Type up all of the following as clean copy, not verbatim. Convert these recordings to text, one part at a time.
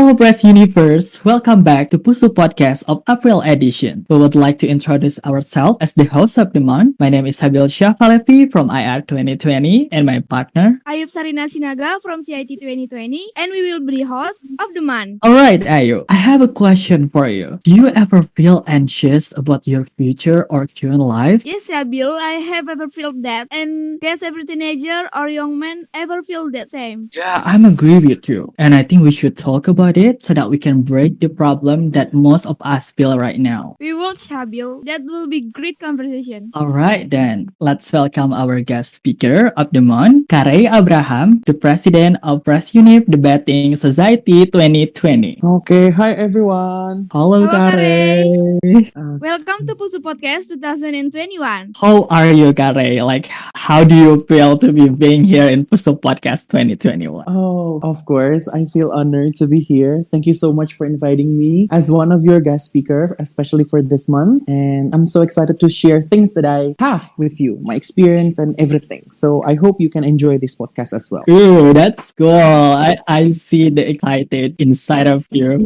Hello, Presunivers. Welcome back to PUSU Podcast of April edition. We would like to introduce ourselves as the host of the month. My name is Habil Shafalevi from IR 2020 and my partner. Ayub Sarina Sinaga from CIT 2020, and we will be host of the month. Alright, Ayu, I have a question for you. Do you ever feel anxious about your future or current life? Yes, Sabil, I have ever felt that, and guess every teenager or young man ever feel that same. Yeah, I'm agree with you. And I think we should talk about it so that we can break the problem that most of us feel right now. We will, Sabil. That will be great conversation. Alright then, let's welcome our guest speaker of the month, Rey Abraham, the president of Presunivers Debating Society 2020. Okay, hi everyone. Hello, Hello, Kare. Kare. Welcome to PUSU Podcast 2021. How are you, Kare? Like, how do you feel to be being here in PUSU Podcast 2021? Oh, of course, I feel honored to be here. Thank you so much for inviting me as one of your guest speaker, especially for this month. And I'm so excited to share things that I have with you, my experience and everything. So I hope you can enjoy this podcast as well. Ooh, that's cool. I see the excited inside of you.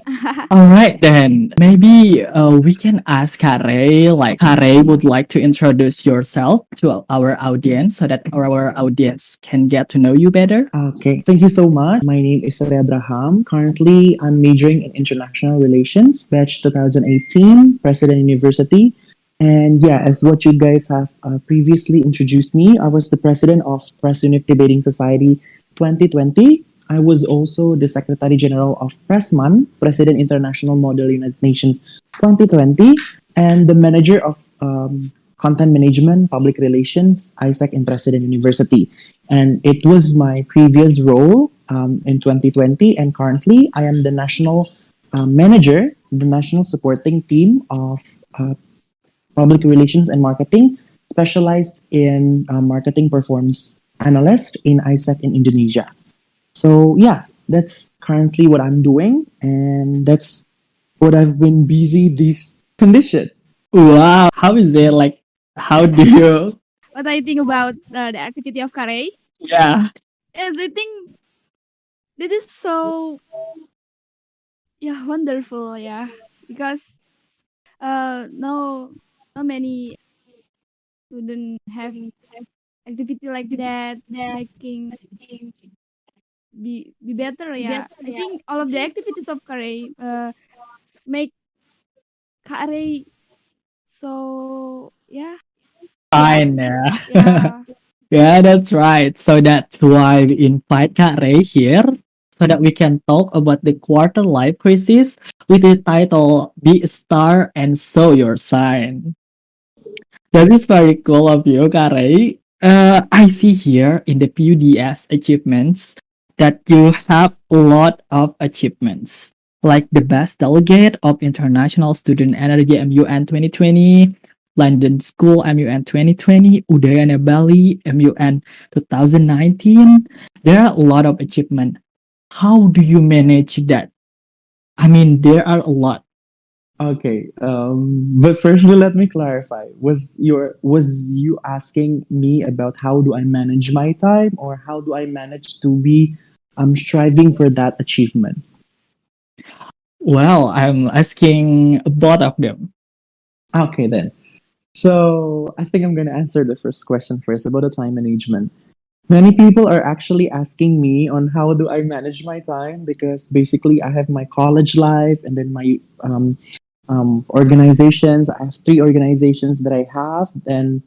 All right, then. Maybe we can ask Kare, like, Kare would like to introduce yourself to our audience so that our audience can get to know you better. Okay, thank you so much. My name is Rey Abraham. Currently, I'm majoring in international relations, batch 2018, President University. And yeah, as what you guys have previously introduced me, I was the president of Presunivers Debating Society 2020. I was also the Secretary General of Pressman, President International Model United Nations 2020, and the manager of content management, public relations, ISAC in President University. And it was my previous role in 2020, and currently I am the national manager, the national supporting team of public relations and marketing, specialized in marketing performance analyst in ISAC in Indonesia. So yeah, that's currently what I'm doing, and that's what I've been busy this condition. Wow, how is it? Like, how do you? What I think about the activity of Kare? Yeah. Yes, I think this is so wonderful, because no many students have activity like that, making be better, yeah. I think all of the activities of Kare make Kare so happy. Fine. Yeah. Yeah. Yeah, that's right. So that's why we invite Kak Ray here so that we can talk about the quarter life crisis with the title Be a Star and Show Your Sign. That is very cool of you, Kak Ray. I see here in the PUDS achievements that you have a lot of achievements, like the best delegate of International Student Energy MUN 2020, London School MUN 2020, Udayana Bali MUN 2019. There are a lot of achievements. How do you manage that? I mean, there are a lot. Okay, but firstly, let me clarify. Was you asking me about how do I manage my time, or how do I manage to be striving for that achievement? Well, I'm asking both of them. Okay, then. So I think I'm gonna answer the first question first about the time management. Many people are actually asking me on how do I manage my time, because basically I have my college life and then my organizations. I have three organizations that I have and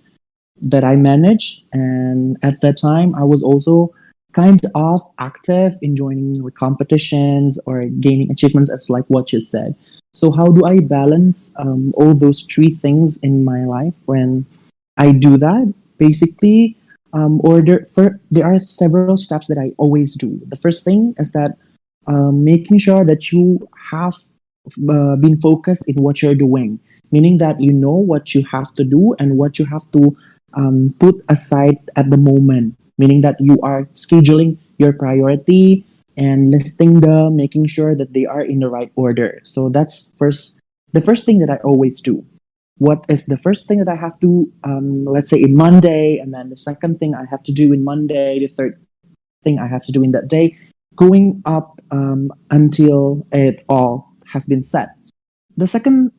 that I manage. And at that time, I was also kind of active in joining like competitions or gaining achievements, as like what you said. So how do I balance all those three things in my life when I do that? Basically, there are several steps that I always do. The first thing is that making sure that you have been focused in what you're doing, meaning that you know what you have to do and what you have to put aside at the moment, meaning that you are scheduling your priority and listing them, making sure that they are in the right order. So that's the first thing that I always do. What is the first thing that I have to, let's say, in Monday, and then the second thing I have to do in Monday, the third thing I have to do in that day. going up until it all has been set. The second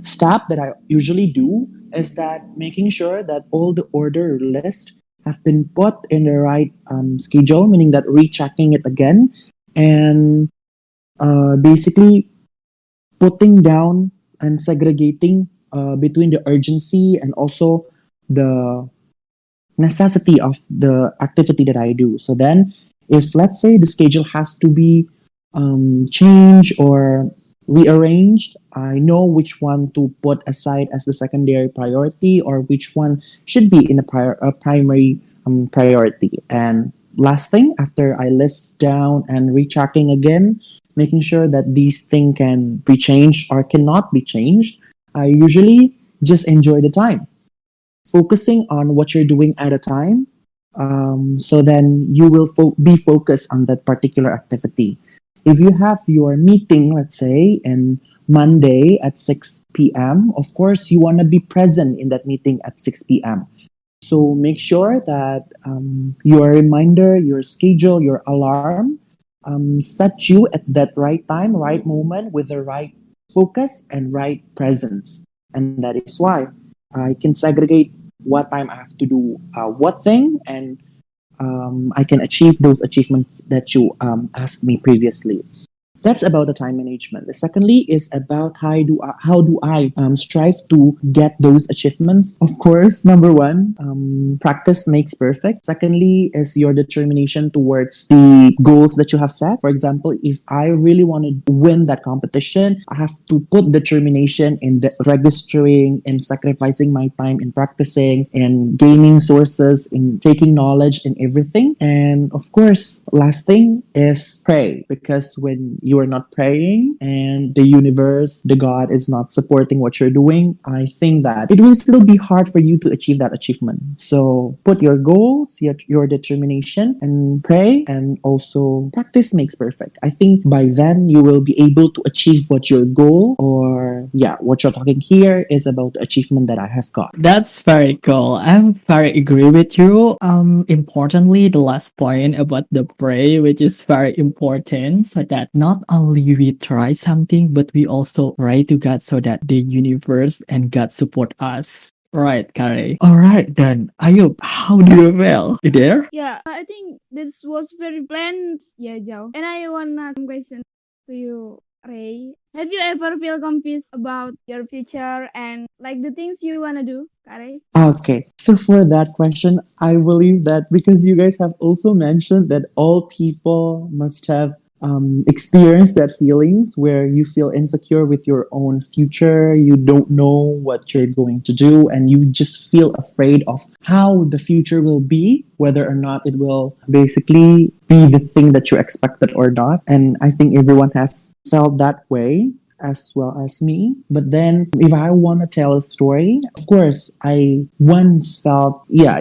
step that I usually do is that making sure that all the order list have been put in the right schedule, meaning that rechecking it again and basically putting down and segregating between the urgency and also the necessity of the activity that I do. So then, if let's say the schedule has to be changed or rearranged, I know which one to put aside as the secondary priority or which one should be in a primary priority. And last thing, after I list down and retracking again, making sure that these things can be changed or cannot be changed, I usually just enjoy the time focusing on what you're doing at a time. So then you will be focused on that particular activity. If you have your meeting, let's say, in Monday at 6 p.m., of course, you want to be present in that meeting at 6 p.m. So make sure that your reminder, your schedule, your alarm set you at that right time, right moment with the right focus and right presence. And that is why I can segregate what time I have to do what thing, and I can achieve those achievements that you asked me previously. That's about the time management. The secondly is about how do I strive to get those achievements. Of course, number one, practice makes perfect. Secondly is your determination towards the goals that you have set. For example, if I really want to win that competition, I have to put determination in the registering and sacrificing my time in practicing and gaining sources in taking knowledge in everything. And of course, last thing is pray, because when you are not praying and the universe, the God is not supporting what you're doing, I think that it will still be hard for you to achieve that achievement. So put your goals, your determination, and pray, and also practice makes perfect. I think by then you will be able to achieve what your goal, or yeah, what you're talking here is about the achievement that I have got. That's very cool. I'm very agree with you. Importantly, the last point about the pray, which is very important, so that not only we try something, but we also pray to God so that the universe and God support us. Right, Kari. All right, then. Ayub, how do you feel? You there? Yeah, I think this was very planned. Yeah, Joe. And I wanna question to you, Ray. Have you ever feel confused about your future and like the things you wanna do, Ray? Okay, so for that question, I believe that because you guys have also mentioned that all people must have experienced that feelings where you feel insecure with your own future, you don't know what you're going to do, and you just feel afraid of how the future will be, whether or not it will basically be the thing that you expected or not. And I think everyone has felt that way as well as me. But then, if I want to tell a story, of course, I once felt, yeah,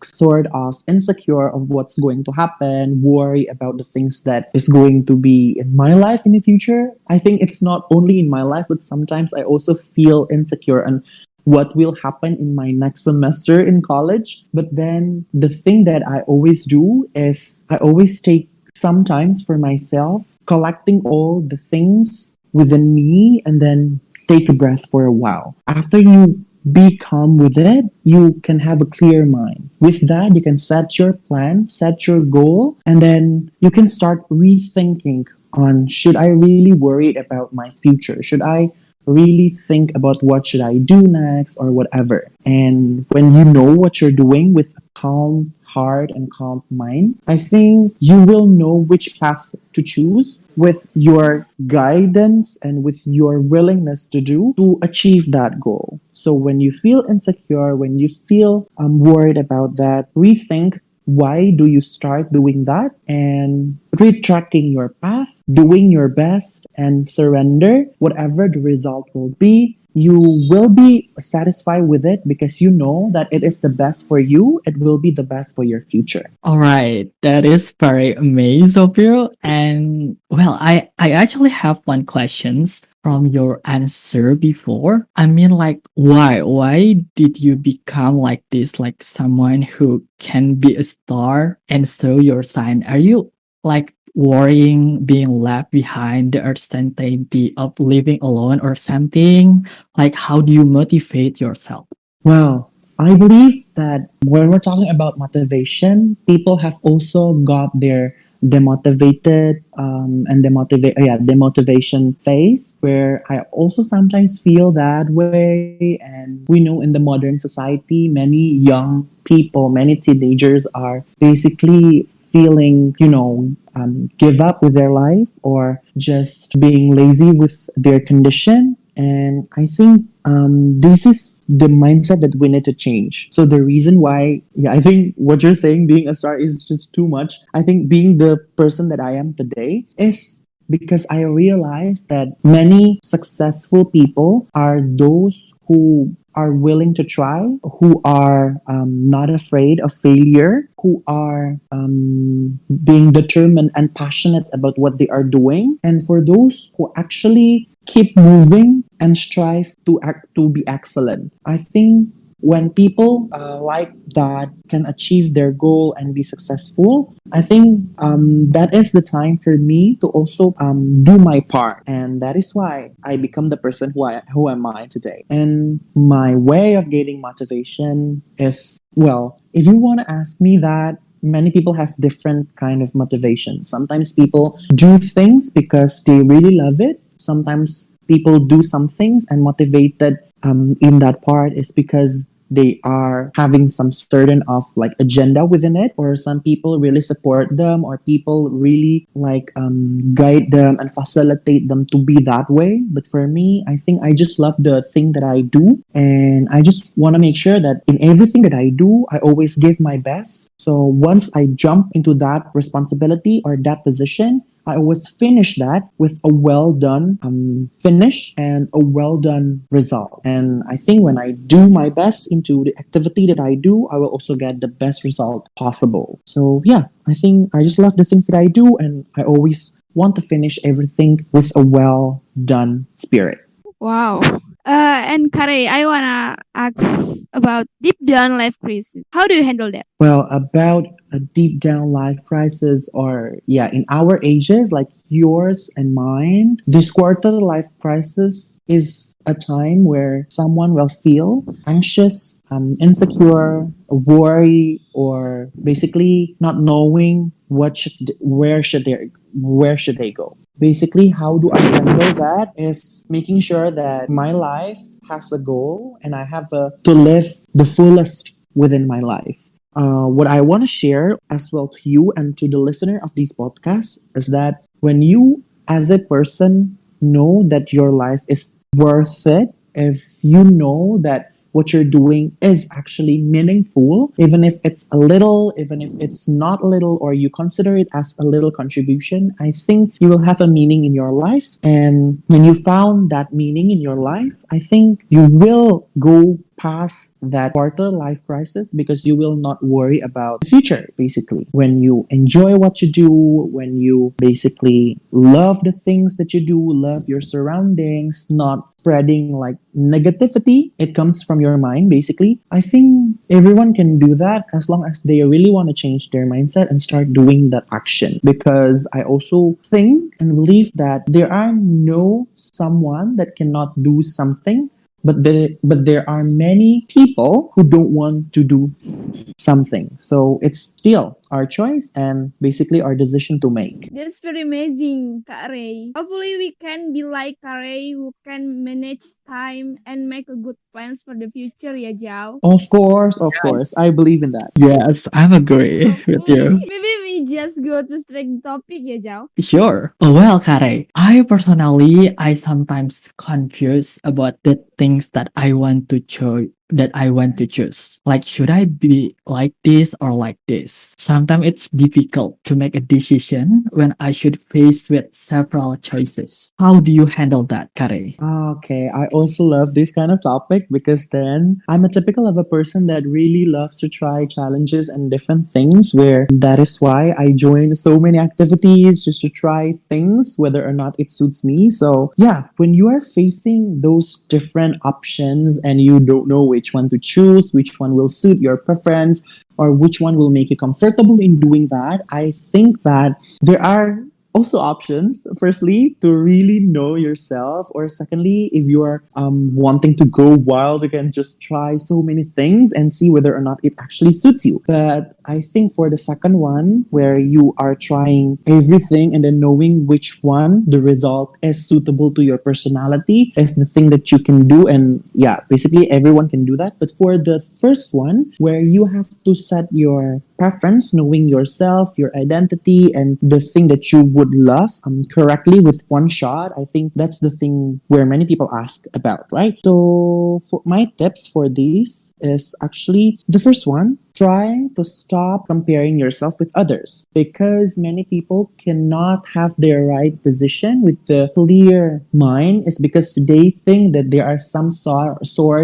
sort of insecure of what's going to happen, worry about the things that is going to be in my life in the future. I think it's not only in my life, but sometimes I also feel insecure and what will happen in my next semester in college. But then the thing that I always do is I always take sometimes for myself, collecting all the things within me and then take a breath for a while. After you be calm with it, you can have a clear mind. With that, you can set your plan, set your goal, and then you can start rethinking on should I really worry about my future? Should I really think about what should I do next or whatever? And when you know what you're doing with a calm heart and calm mind, I think you will know which path to choose with your guidance and with your willingness to do to achieve that goal. So when you feel insecure, when you feel worried about that, rethink why do you start doing that and retracking your path, doing your best and surrender whatever the result will be. You will be satisfied with it because you know that it is the best for you. It will be the best for your future. All right, that is very amazing of you. And well, I actually have one questions from your answer before. I mean, like, why did you become like this, like someone who can be a star and show your sign? Are you like worrying being left behind, the uncertainty of living alone or something? Like, how do you motivate yourself? Well, I believe that when we're talking about motivation, people have also got their demotivated and demotivation phase where I also sometimes feel that way. And we know in the modern society, many young people, many teenagers are basically feeling, give up with their life or just being lazy with their condition. And I think this is the mindset that we need to change. So the reason why, yeah, I think what you're saying, being a star, is just too much. I think being the person that I am today is because I realized that many successful people are those who are willing to try, who are not afraid of failure, who are being determined and passionate about what they are doing, and for those who actually keep moving and strive to act to be excellent. I think when people like that can achieve their goal and be successful, I think that is the time for me to also do my part, and that is why I become the person who am I today. And my way of getting motivation is, well, if you want to ask me that, many people have different kind of motivation. Sometimes people do things because they really love it. Sometimes people do some things and motivated in that part is because they are having some certain of like agenda within it, or some people really support them, or people really like guide them and facilitate them to be that way. But for me, I think I just love the thing that I do, and I just want to make sure that in everything that I do, I always give my best. So once I jump into that responsibility or that position, I always finish that with a well done finish and a well done result. And I think when I do my best into the activity that I do, I will also get the best result possible. So yeah, I think I just love the things that I do, and I always want to finish everything with a well done spirit. Wow. And Kare, I wanna ask about deep down life crisis. How do you handle that? Well, about a deep down life crisis, or yeah, in our ages, like yours and mine, this quarter life crisis is a time where someone will feel anxious, insecure, worry, or basically not knowing where should they go. Basically, how do I handle that is making sure that my life has a goal and I have to live the fullest within my life. What I want to share as well to you and to the listener of these podcasts is that when you, as a person, know that your life is worth it, if you know that what you're doing is actually meaningful, even if it's a little, even if it's not little, or you consider it as a little contribution, I think you will have a meaning in your life. And when you found that meaning in your life, I think you will go past that quarter life crisis because you will not worry about the future. Basically, when you enjoy what you do, when you basically love the things that you do, love your surroundings, not spreading like negativity, it comes from your mind. Basically, I think everyone can do that as long as they really want to change their mindset and start doing that action. Because I also think and believe that there are no someone that cannot do something, but there are many people who don't want to do something. So it's still our choice and basically our decision to make. That's very amazing, Kak Ray. Hopefully we can be like Kak Ray who can manage time and make a good plans for the future, ya Jao. Of course, I believe in that. Yes, I'm agree with Hopefully, you. maybe we just go to straight topic, ya Jao. Sure. Oh, well, Kare, I sometimes confuse about the things that I want to choose. Like, should I be like this or like this? Sometimes it's difficult to make a decision when I should face with several choices. How do you handle that, Kare? Okay, I also love this kind of topic because then I'm a typical of a person that really loves to try challenges and different things, where that is why I join so many activities just to try things whether or not it suits me. So, yeah, when you are facing those different options and you don't know which one to choose, which one will suit your preference, or which one will make you comfortable in doing that, I think that there are also options. Firstly, to really know yourself, or secondly, if you are wanting to go wild, you can just try so many things and see whether or not it actually suits you. But I think for the second one, where you are trying everything and then knowing which one the result is suitable to your personality is the thing that you can do. And yeah, basically everyone can do that. But for the first one, where you have to set your preference, knowing yourself, your identity, and the thing that you would love correctly with one shot, I think that's the thing where many people ask about, right? So for my tips for these is actually the first one, try to stop comparing yourself with others, because many people cannot have their right decision with the clear mind is because they think that there are some sort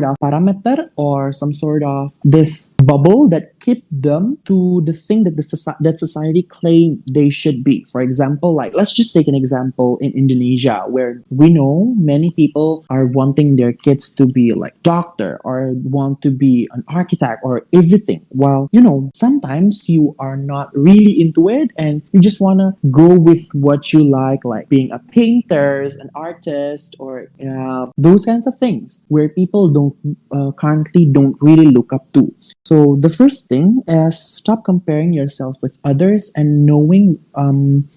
of parameter or some sort of this bubble that keep them to the thing that that society claim they should be. For example, like let's just take an example in Indonesia, where we know many people are wanting their kids to be like doctor or want to be an architect or everything. While sometimes you are not really into it and you just want to go with what you like being a painter, an artist, or those kinds of things where people don't currently don't really look up to. So the first thing is stop comparing yourself with others and knowing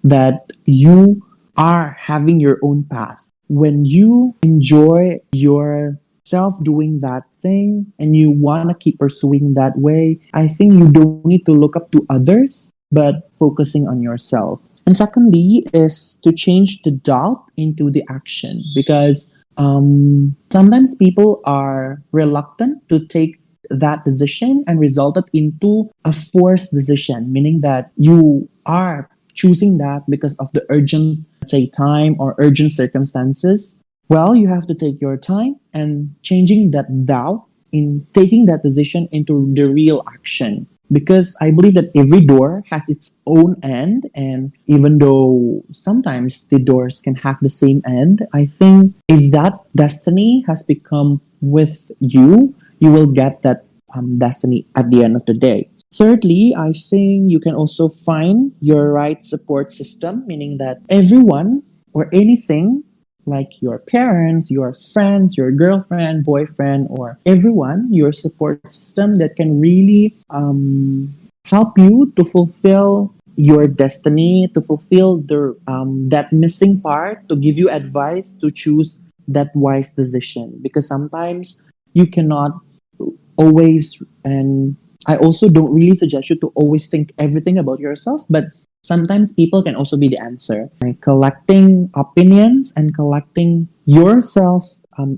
that you are having your own path. When you enjoy yourself doing that thing and you want to keep pursuing that way, I think you don't need to look up to others, but focusing on yourself. And secondly is to change the doubt into the action, because sometimes people are reluctant to take that decision and result it into a forced decision, meaning that you are choosing that because of the urgent, let's say, time or urgent circumstances. Well, you have to take your time and changing that doubt in taking that decision into the real action. Because I believe that every door has its own end, and even though sometimes the doors can have the same end, I think if that destiny has become with you, you will get that destiny at the end of the day. Thirdly, I think you can also find your right support system, meaning that everyone or anything, like your parents, your friends, your girlfriend, boyfriend, or everyone, your support system that can really help you to fulfill your destiny, to fulfill that missing part, to give you advice to choose that wise decision. Because sometimes you cannot always, and I also don't really suggest you to always think everything about yourself, but sometimes people can also be the answer. Like collecting opinions and collecting yourself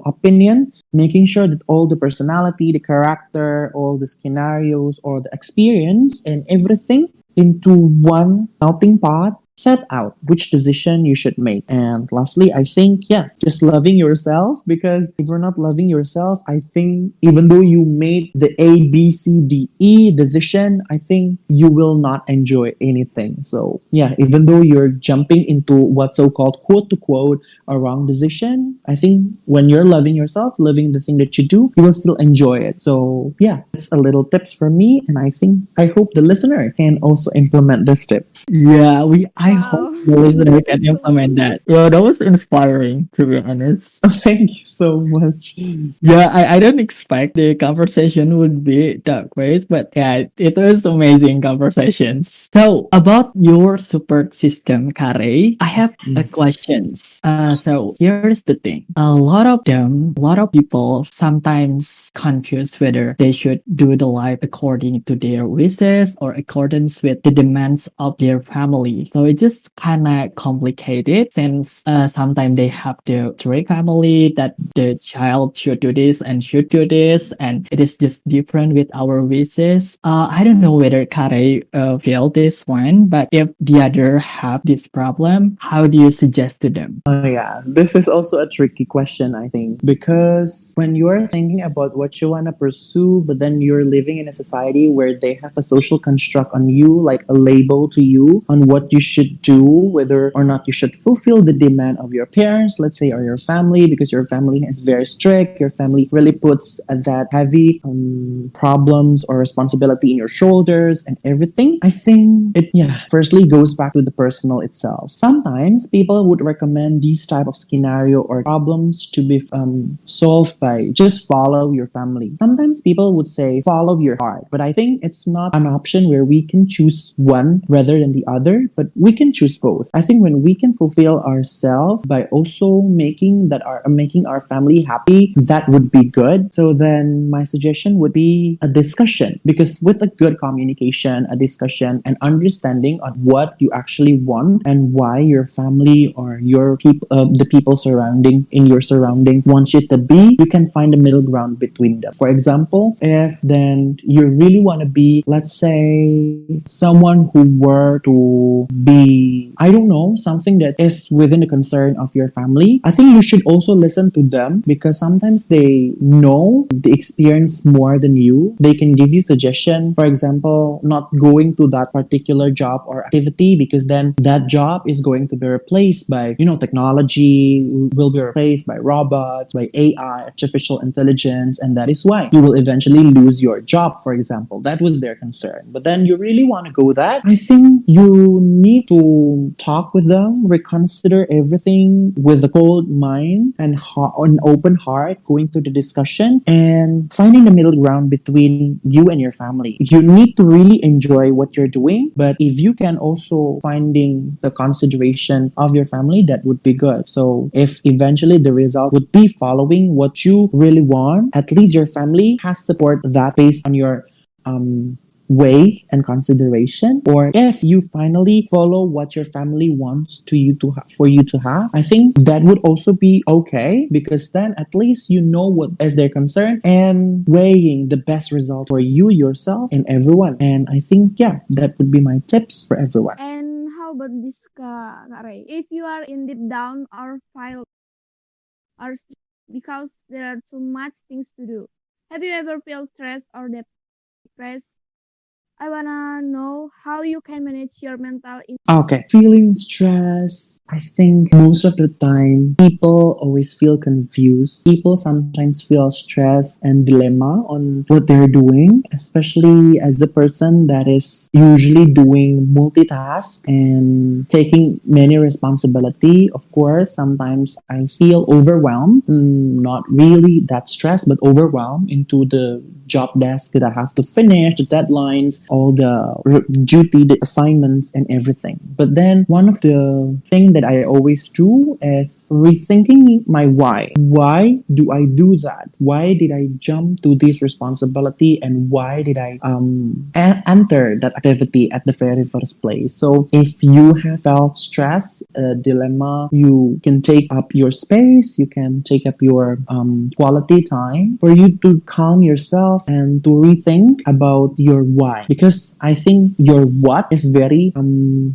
opinion, making sure that all the personality, the character, all the scenarios, or the experience and everything into one melting pot, set out which decision you should make. And lastly, I think, just loving yourself, because if you're not loving yourself, I think even though you made the A, B, C, D, E decision, I think you will not enjoy anything. So even though you're jumping into what so-called quote to quote a wrong decision, I think when you're loving yourself, loving the thing that you do, you will still enjoy it. So that's a little tips from me, and I hope the listener can also implement these tips. Yeah, I hope Wow, the listener can that's so implement wonderful. that. Yeah, that was inspiring, to be honest. Thank you so much. Yeah, I don't expect the conversation would be that great, but yeah, it was amazing conversations. So about your support system, Kare, I have a questions. So here's the thing. A lot of people sometimes confuse whether they should do the life according to their wishes or accordance with the demands of their family. So it's just kind of complicated since sometimes they have the strict family that the child should do this and should do this, and it is just different with our wishes. I don't know whether Kare feel this one, but if the other have this problem, how do you suggest to them? Oh yeah, this is also a tricky tricky question, I think, because when you're thinking about what you want to pursue, but then you're living in a society where they have a social construct on you, like a label to you on what you should do, whether or not you should fulfill the demand of your parents, let's say, or your family, because your family is very strict. Your family really puts that heavy problems or responsibility in your shoulders and everything. I think it, yeah, firstly goes back to the personal itself. Sometimes people would recommend these type of scenario or problems to be solved by just follow your family. Sometimes people would say follow your heart, but I think it's not an option where we can choose one rather than the other, but we can choose both. I think when we can fulfill ourselves by also making our family happy, that would be good. So then my suggestion would be a discussion, because with a good communication, a discussion, and understanding on what you actually want and why your family or your people, the people surrounding in your surrounding wants you to be, you can find a middle ground between them. For example, if then you really want to be, let's say, someone who were to be, I don't know, something that is within the concern of your family, I think you should also listen to them, because sometimes they know the experience more than you. They can give you suggestion. For example, not going to that particular job or activity, because then that job is going to be replaced by, technology will be replaced by robots, by AI, artificial intelligence, and that is why you will eventually lose your job, for example. That was their concern. But then you really want to go that, I think you need to talk with them, reconsider everything with a cold mind and an open heart, going through the discussion and finding the middle ground between you and your family. You need to really enjoy what you're doing, but if you can also finding the consideration of your family, that would be good. So if eventually the result would be following what you really want, at least your family has support that based on your way and consideration. Or if you finally follow what your family wants to you to for you to have, I think that would also be okay, because then at least you know what is their concern and weighing the best result for you, yourself, and everyone. And I think, yeah, that would be my tips for everyone. And how about this, Kak Ray? If you are indeed down or file or because there are too much things to do, have you ever felt stressed or depressed? I wanna know how you can manage your mental. Okay. Feeling stress. I think most of the time people always feel confused. People sometimes feel stress and dilemma on what they're doing, especially as a person that is usually doing multitask and taking many responsibility. Of course, sometimes I feel overwhelmed, not really that stressed, but overwhelmed into the job desk that I have to finish, the deadlines, all the duty, the assignments, and everything. But then one of the thing that I always do is rethinking my why. Why do I do that? Why did I jump to this responsibility, and why did I enter that activity at the very first place? So if you have felt stress, a dilemma, you can take up your space, you can take up your quality time for you to calm yourself and to rethink about your why. Because I think your what is very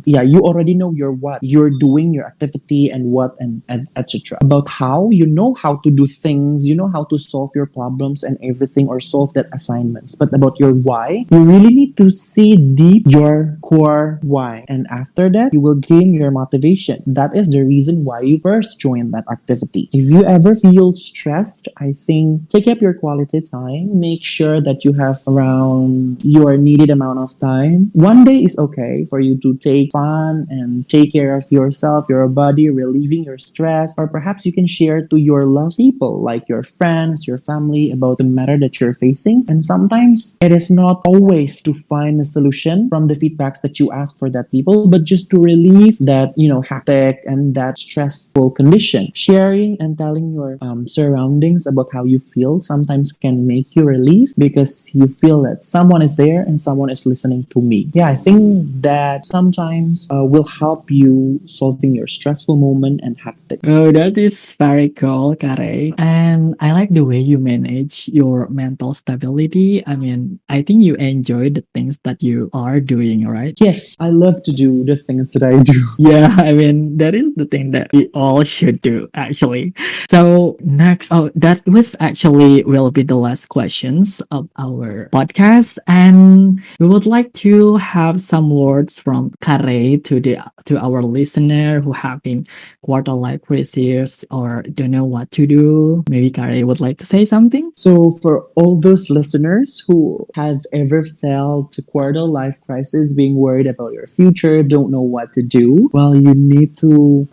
you already know your what you're doing, your activity, and what, and etc. About how, you know how to do things, you know how to solve your problems and everything, or solve that assignments. But about your why, you really need to see deep your core why, and after that you will gain your motivation. That is the reason why you first joined that activity. If you ever feel stressed, I think take up your quality time, make sure that you have around your needed amount of time. One day is okay for you to take fun and take care of yourself, your body, relieving your stress, or perhaps you can share to your loved people, like your friends, your family, about the matter that you're facing. And sometimes it is not always to find a solution from the feedbacks that you ask for that people, but just to relieve that, hectic and that stressful condition. Sharing and telling your surroundings about how you feel sometimes can make you relief, because you feel that someone is there and someone someone is listening to me. Yeah, I think that sometimes will help you solving your stressful moment and hectic. Oh, that is very cool, Kare. And I like the way you manage your mental stability. I mean, I think you enjoy the things that you are doing, right? Yes, I love to do the things that I do. Yeah, I mean, that is the thing that we all should do, actually. So, next, oh, that was actually will be the last questions of our podcast. And we would like to have some words from Kare to our listener who have been quarter life crisis or don't know what to do. Maybe Kare would like to say something? So, for all those listeners who have ever felt a quarter life crisis, being worried about your future, don't know what to do, well, you need to,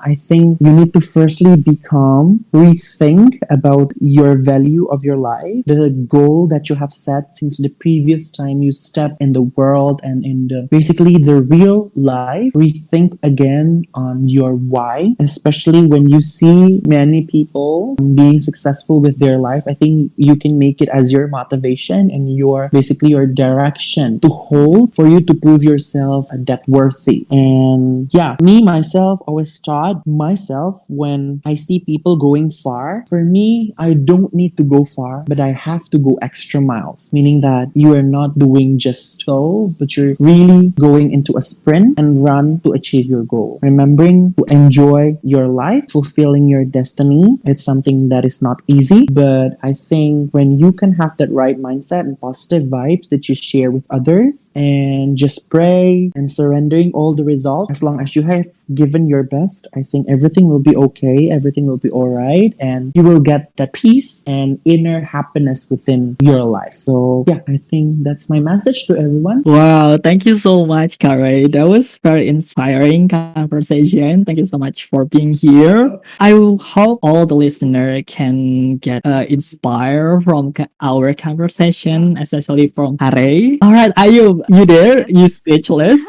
I think you need to firstly be calm, rethink about your value of your life, the goal that you have set since the previous time you stepped in the world and in the basically the real life. Rethink again on your why, especially when you see many people being successful with their life. I think you can make it as your motivation and your basically your direction to hold for you to prove yourself that worthy. And yeah, me myself always taught myself when I see people going far. For me, I don't need to go far, but I have to go extra miles, meaning that you are not doing just so, but you're really going into a sprint and run to achieve your goal. Remembering to enjoy your life, fulfilling your destiny. It's something that is not easy, but I think when you can have that right mindset and positive vibes that you share with others and just pray and surrendering all the results, as long as you have given your best, I think everything will be okay, everything will be all right, and you will get that peace and inner happiness within your life. So, yeah, I think that's my message to everyone. Wow, thank you so much, Kare. That was very inspiring conversation. Thank you so much for being here. I will hope all the listener can get inspired from our conversation, especially from Kare. All right, Ayub, you there? Yes. You speechless?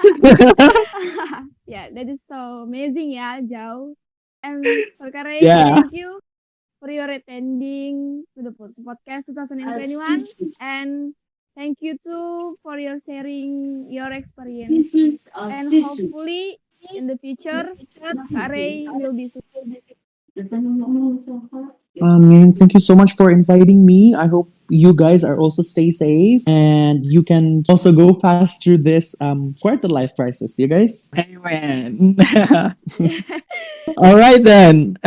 Yeah, that is so amazing, yeah, Jao. And for Kare, Yeah. thank you for your attending to the PUSU Podcast 2021. And thank you too for your sharing your experience. And hopefully in the future, Kak Ray will be Thank you so much for inviting me. I hope you guys are also stay safe and you can also go past through this quarter life crisis. You guys. Amen. success. All right, then.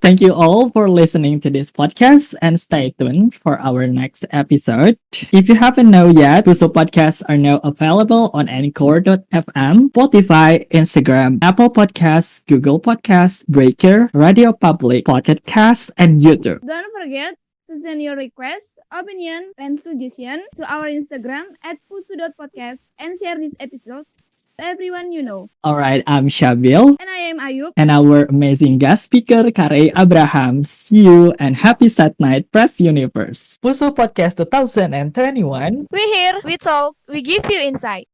Thank you all for listening to this podcast and stay tuned for our next episode. If you haven't known yet, PUSU podcasts are now available on Anchor.fm, Spotify, Instagram, Apple Podcasts, Google Podcasts, Breaker, Radio Public, Pocket Casts, and YouTube. Don't forget to send your requests, opinion, and suggestion to our Instagram at pusu.podcast and share this episode to everyone you know. All right, I'm Shabil. And I am Ayub. And our amazing guest speaker, Rey Abraham. See you and happy satnight, Presunivers. PUSU Podcast 2021. We hear, we talk, we give you insight.